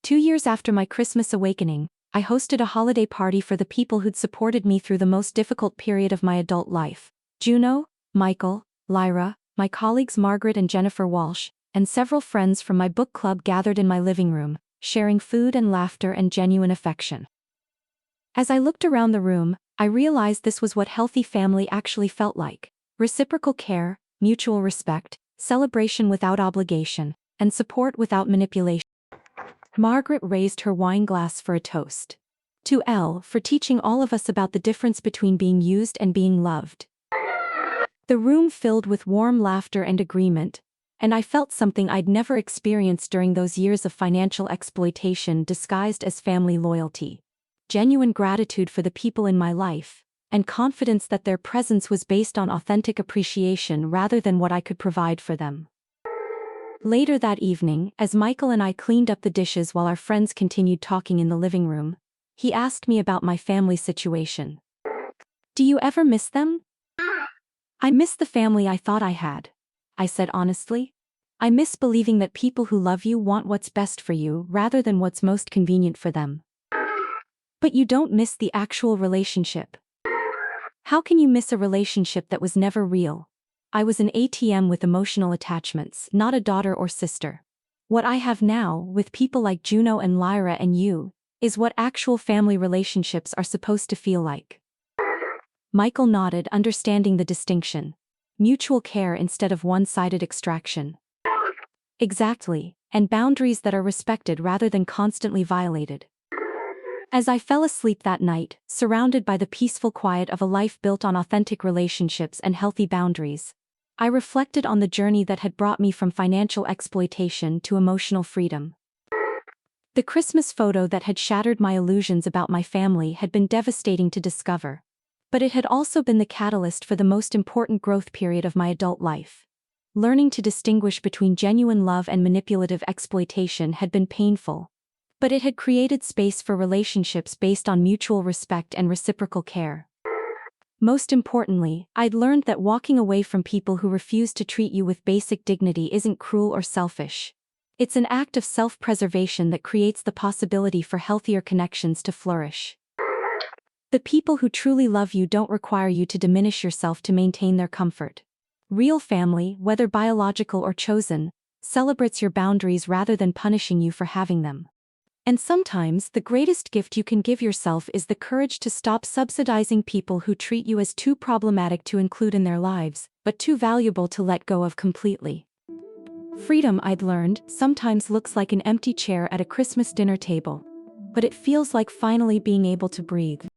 2 years after my Christmas awakening, I hosted a holiday party for the people who'd supported me through the most difficult period of my adult life. Juno, Michael, Lyra, my colleagues Margaret and Jennifer Walsh, and several friends from my book club gathered in my living room, sharing food and laughter and genuine affection. As I looked around the room, I realized this was what healthy family actually felt like: reciprocal care, mutual respect, celebration without obligation, and support without manipulation. Margaret raised her wine glass for a toast. "To Elle for teaching all of us about the difference between being used and being loved." The room filled with warm laughter and agreement, and I felt something I'd never experienced during those years of financial exploitation disguised as family loyalty. Genuine gratitude for the people in my life, and confidence that their presence was based on authentic appreciation rather than what I could provide for them. Later that evening, as Michael and I cleaned up the dishes while our friends continued talking in the living room, he asked me about my family situation. "Do you ever miss them?" "I miss the family I thought I had," I said honestly. "I miss believing that people who love you want what's best for you rather than what's most convenient for them." "But you don't miss the actual relationship." "How can you miss a relationship that was never real?" I was an ATM with emotional attachments, not a daughter or sister. What I have now, with people like Juno and Lyra and you, is what actual family relationships are supposed to feel like. Michael nodded, understanding the distinction. Mutual care instead of one-sided extraction. Exactly, and boundaries that are respected rather than constantly violated. As I fell asleep that night, surrounded by the peaceful quiet of a life built on authentic relationships and healthy boundaries, I reflected on the journey that had brought me from financial exploitation to emotional freedom. The Christmas photo that had shattered my illusions about my family had been devastating to discover. But it had also been the catalyst for the most important growth period of my adult life. Learning to distinguish between genuine love and manipulative exploitation had been painful. But it had created space for relationships based on mutual respect and reciprocal care. Most importantly, I'd learned that walking away from people who refuse to treat you with basic dignity isn't cruel or selfish. It's an act of self-preservation that creates the possibility for healthier connections to flourish. The people who truly love you don't require you to diminish yourself to maintain their comfort. Real family, whether biological or chosen, celebrates your boundaries rather than punishing you for having them. And sometimes the greatest gift you can give yourself is the courage to stop subsidizing people who treat you as too problematic to include in their lives, but too valuable to let go of completely. Freedom, I'd learned, sometimes looks like an empty chair at a Christmas dinner table. But it feels like finally being able to breathe.